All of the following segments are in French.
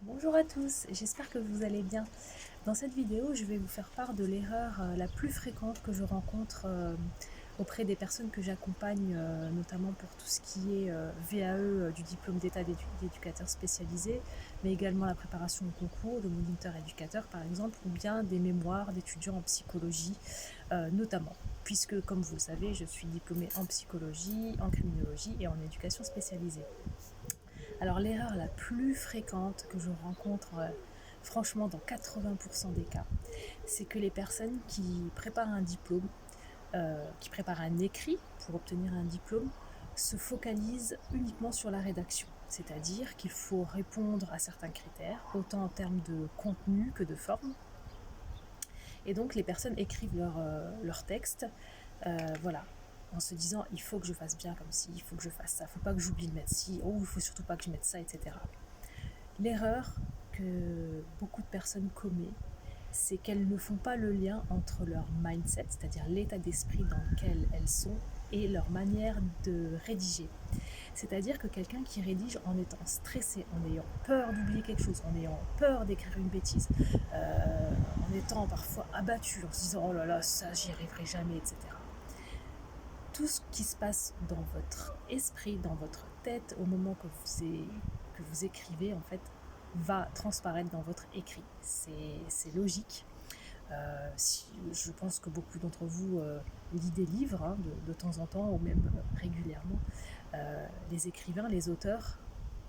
Bonjour à tous, j'espère que vous allez bien. Dans cette vidéo, je vais vous faire part de l'erreur la plus fréquente que je rencontre auprès des personnes que j'accompagne, notamment pour tout ce qui est VAE du diplôme d'état d'éducateur spécialisé, mais également la préparation au concours de moniteur éducateur par exemple, ou bien des mémoires d'étudiants en psychologie notamment. Puisque, comme vous le savez, je suis diplômée en psychologie, en criminologie et en éducation spécialisée. Alors l'erreur la plus fréquente que je rencontre franchement dans 80% des cas, c'est que les personnes qui préparent un diplôme, qui préparent un écrit pour obtenir un diplôme, se focalisent uniquement sur la rédaction. C'est-à-dire qu'il faut répondre à certains critères, autant en termes de contenu que de forme. Et donc les personnes écrivent leur texte, voilà, en se disant il faut que je fasse bien comme ci, il faut que je fasse ça, il ne faut pas que j'oublie de mettre ci, oh il ne faut surtout pas que je mette ça, etc. L'erreur que beaucoup de personnes commettent, c'est qu'elles ne font pas le lien entre leur mindset, c'est-à-dire l'état d'esprit dans lequel elles sont, et leur manière de rédiger. C'est-à-dire que quelqu'un qui rédige en étant stressé, en ayant peur d'oublier quelque chose, en ayant peur d'écrire une bêtise, en étant parfois abattu, en se disant oh là là, ça j'y arriverai jamais, etc. Tout ce qui se passe dans votre esprit, dans votre tête, au moment que vous écrivez, en fait, va transparaître dans votre écrit. C'est logique. Je pense que beaucoup d'entre vous lisent des livres de temps en temps, ou même régulièrement. Les écrivains, les auteurs,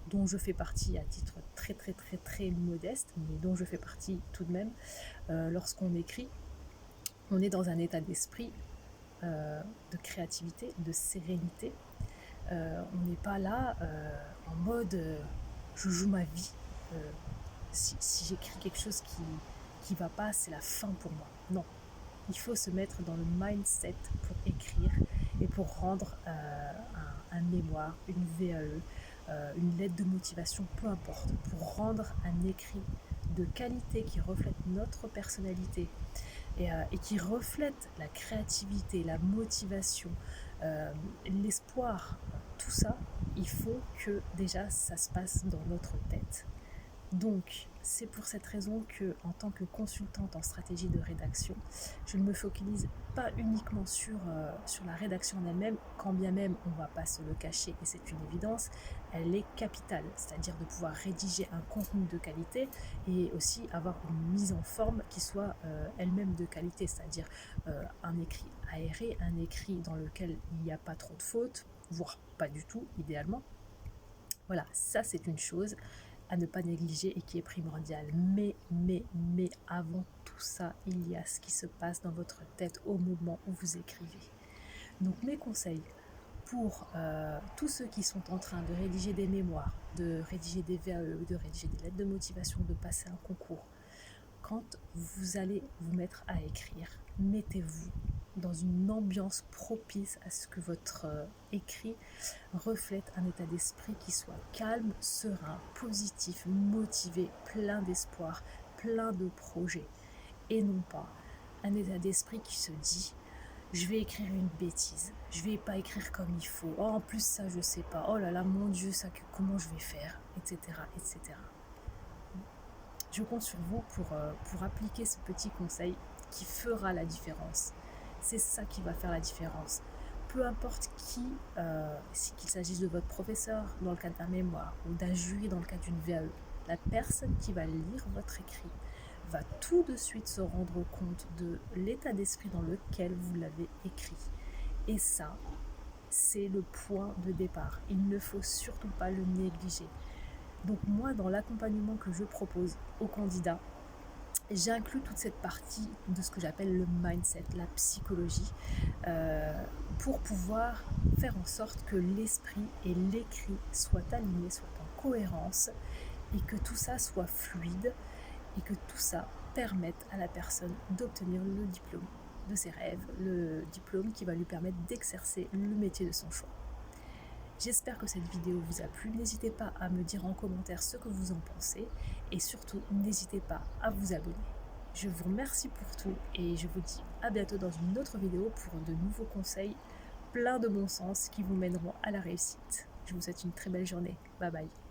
dont je fais partie à titre très très très très modeste, mais dont je fais partie tout de même, lorsqu'on écrit, on est dans un état d'esprit de créativité, de sérénité. On n'est pas là en mode je joue ma vie. Si j'écris quelque chose qui va pas, c'est la fin pour moi. Non, il faut se mettre dans le mindset pour écrire et pour rendre un mémoire, une VAE, une lettre de motivation, peu importe, pour rendre un écrit de qualité qui reflète notre personnalité et qui reflète la créativité, la motivation, l'espoir, tout ça, il faut que déjà ça se passe dans notre tête. Donc, c'est pour cette raison que, en tant que consultante en stratégie de rédaction, je ne me focalise pas uniquement sur la rédaction en elle-même, quand bien même on ne va pas se le cacher, et c'est une évidence, elle est capitale, c'est-à-dire de pouvoir rédiger un contenu de qualité et aussi avoir une mise en forme qui soit elle-même de qualité, c'est-à-dire un écrit aéré, un écrit dans lequel il n'y a pas trop de fautes, voire pas du tout, idéalement. Voilà, ça c'est une chose à ne pas négliger et qui est primordial. Mais avant tout ça, il y a ce qui se passe dans votre tête au moment où vous écrivez. Donc mes conseils pour tous ceux qui sont en train de rédiger des mémoires, de rédiger des VAE, de rédiger des lettres de motivation, de passer un concours, quand vous allez vous mettre à écrire, mettez-vous dans une ambiance propice à ce que votre écrit reflète un état d'esprit qui soit calme, serein, positif, motivé, plein d'espoir, plein de projets. Et non pas un état d'esprit qui se dit je vais écrire une bêtise, je vais pas écrire comme il faut, oh en plus ça je sais pas, oh là là mon Dieu, ça comment je vais faire, etc. etc. Je compte sur vous pour appliquer ce petit conseil qui fera la différence. C'est ça qui va faire la différence. Peu importe qui, qu'il s'agisse de votre professeur dans le cadre d'un mémoire ou d'un jury dans le cadre d'une VAE, la personne qui va lire votre écrit va tout de suite se rendre compte de l'état d'esprit dans lequel vous l'avez écrit. Et ça, c'est le point de départ. Il ne faut surtout pas le négliger. Donc moi, dans l'accompagnement que je propose aux candidats, j'inclus toute cette partie de ce que j'appelle le mindset, la psychologie, pour pouvoir faire en sorte que l'esprit et l'écrit soient alignés, soient en cohérence, et que tout ça soit fluide, et que tout ça permette à la personne d'obtenir le diplôme de ses rêves, le diplôme qui va lui permettre d'exercer le métier de son choix. J'espère que cette vidéo vous a plu. N'hésitez pas à me dire en commentaire ce que vous en pensez et surtout n'hésitez pas à vous abonner. Je vous remercie pour tout et je vous dis à bientôt dans une autre vidéo pour de nouveaux conseils pleins de bon sens qui vous mèneront à la réussite. Je vous souhaite une très belle journée. Bye bye.